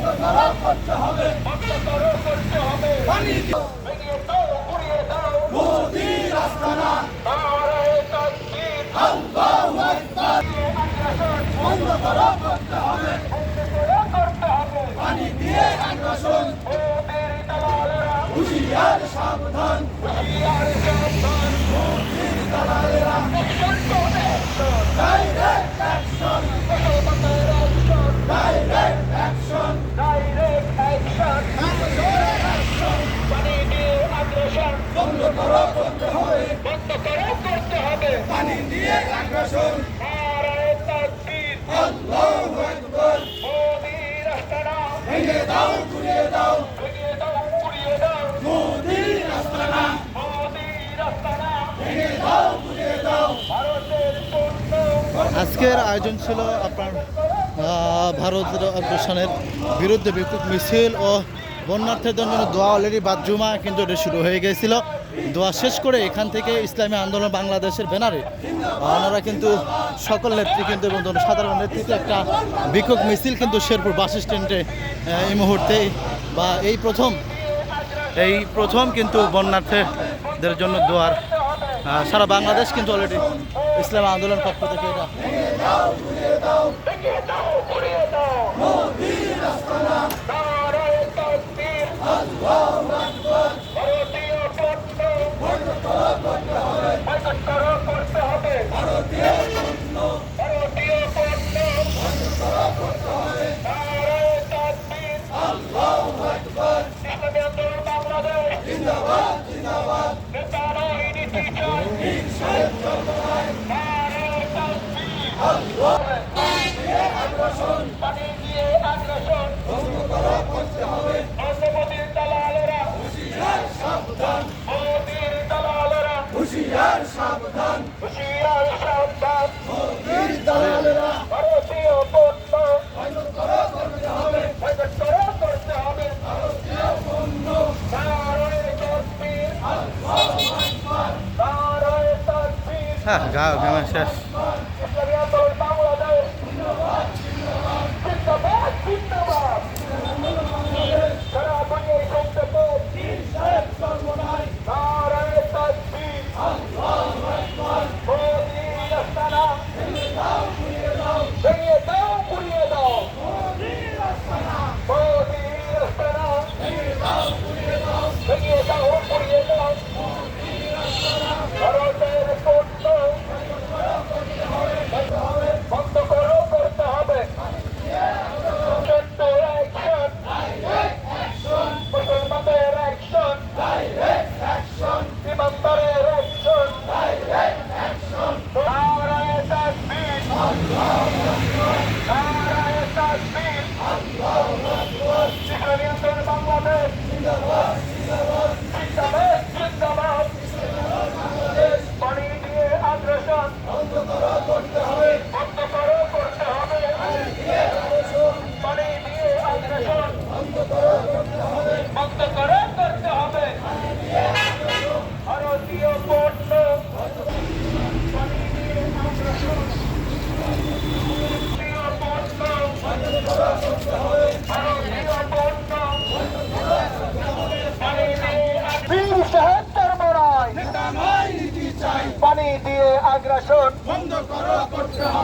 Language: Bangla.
করতে হবে, করতে হবে। পানি ভেঙে দাও, পুড়িয়ে দাও মোদির আস্তানা। নারায়ে তাকবীর, আল্লাহু আকবার। বন্ধ করো, করতে হবে, করতে হবে। পানি দিয়ে আগ্রাসন, মোদির দালালেরা হুঁশিয়ার সাবধান, হুঁশিয়ার সাবধান। মোদির দালালেরা direct action, direct action, direct action, action. পানি দিয়ে আগ্রাসন বন্ধ করো, করতে হবে, বন্ধ করো, করতে হবে। পানি দিয়ে আগ্রাসন। নারায়ে তাকবীর, আল্লাহু আকবার। মোদির আস্তানা ভেঙে দাও, গুড়িয়ে দাও, ভেঙে দাও, গুড়িয়ে দাও মোদির আস্তানা, মোদির আস্তানা ভেঙে দাও, গুড়িয়ে দাও। ভারতের পণ্য। আজকের আয়োজন ছিল আপনার ভারতের আগ্রাসনের বিরুদ্ধে বিক্ষোভ মিছিল ও বন্যার্থীদের জন্য দোয়া। অলরেডি বাদজুমা কিন্তু এটা শুরু হয়ে গিয়েছিল। দোয়া শেষ করে এখান থেকে ইসলামী আন্দোলন বাংলাদেশের ব্যানারে ওনারা কিন্তু সকল নেত্রী কিন্তু এবং সাধারণ নেতৃত্বে একটা বিক্ষোভ মিছিল কিন্তু শেরপুর বাস স্ট্যান্ডে এই মুহূর্তে বা এই প্রথম কিন্তু বন্যার্থীদের জন্য দোয়ার সারা বাংলাদেশ কিন্তু অলরেডি ইসলামী আন্দোলন পক্ষ থেকে এটা পানি দিয়ে আগ্রাসন বন্ধ করা, করতে হবে। মোদির দালালেরা হুঁশিয়ার সাবধান, মোদির দালালেরা হুঁশিয়ার সাবধান, হুঁশিয়ার সাবধান। মোদির দালালেরা ভারতীয় পণ্য বন্ধ করা, করতে হবে, বন্ধ করা, করতে হবে। ভারতীয় পণ্য। নারায়ে তাকবীর, আল্লাহু আকবার। নারায়ে তাকবীর, গা শেষ। ইসলামী আন্দোলন বাংলাদেশ জিন্দাবাদ, জিন্দাবাদ, জিন্দাবাদ। সারা দুনিয়ায় সংসদে পীর সাহেব সর্বনাশ। নারায়ে তাকবীর, আল্লাহু আকবার। মোদির আস্তানা ভেঙে দাও, গুড়িয়ে দাও, ভেঙে দাও, গুড়িয়ে দাও মোদির আস্তানা, মোদির আস্তানা ভেঙে দাও, গুড়িয়ে দাও, ভেঙে দাও, গুড়িয়ে দাও মোদির আস্তানা। ভারতের পণ্য বন্ধ করো, করতে হবে। মুসলমানদের অ্যাকশন, ডাইরেক্ট অ্যাকশন, ইমানদারের অ্যাকশন, ডাইরেক্ট অ্যাকশন। নারায়ে তাকবীর, আল্লাহু আকবার। নারায়ে তাকবীর, আল্লাহু আকবার। ইসলামী আন্দোলন বাংলাদেশ জিন্দাবাদ, জিন্দাবাদ, জিন্দাবাদ, জিন্দাবাদ। বাংলাদেশ পানি দিয়ে আগ্রাসন বন্ধ করো, করতে হবে, বন্ধ করো, করতে হবে। পানি দিয়ে আগ্রাসন, পানি দিয়ে আগ্রাসন বন্ধ করো, করতে হবে, বন্ধ করো, করতে হবে। পানি দিয়ে আগ্রাসন, ভারতীয় পণ্য পানি দিয়ে আগ্রাসন, ভারতীয় পণ্য বন্ধ করো, করতে হবে, ভারতীয় পণ্য বন্ধ করো, করতে হবে। পানি দিয়ে পীর সাহেব ধর্মরায় নেতা নয়, নীতি চাই। পানি দিয়ে আগ্রাসন বন্ধ করো, করতে হবে।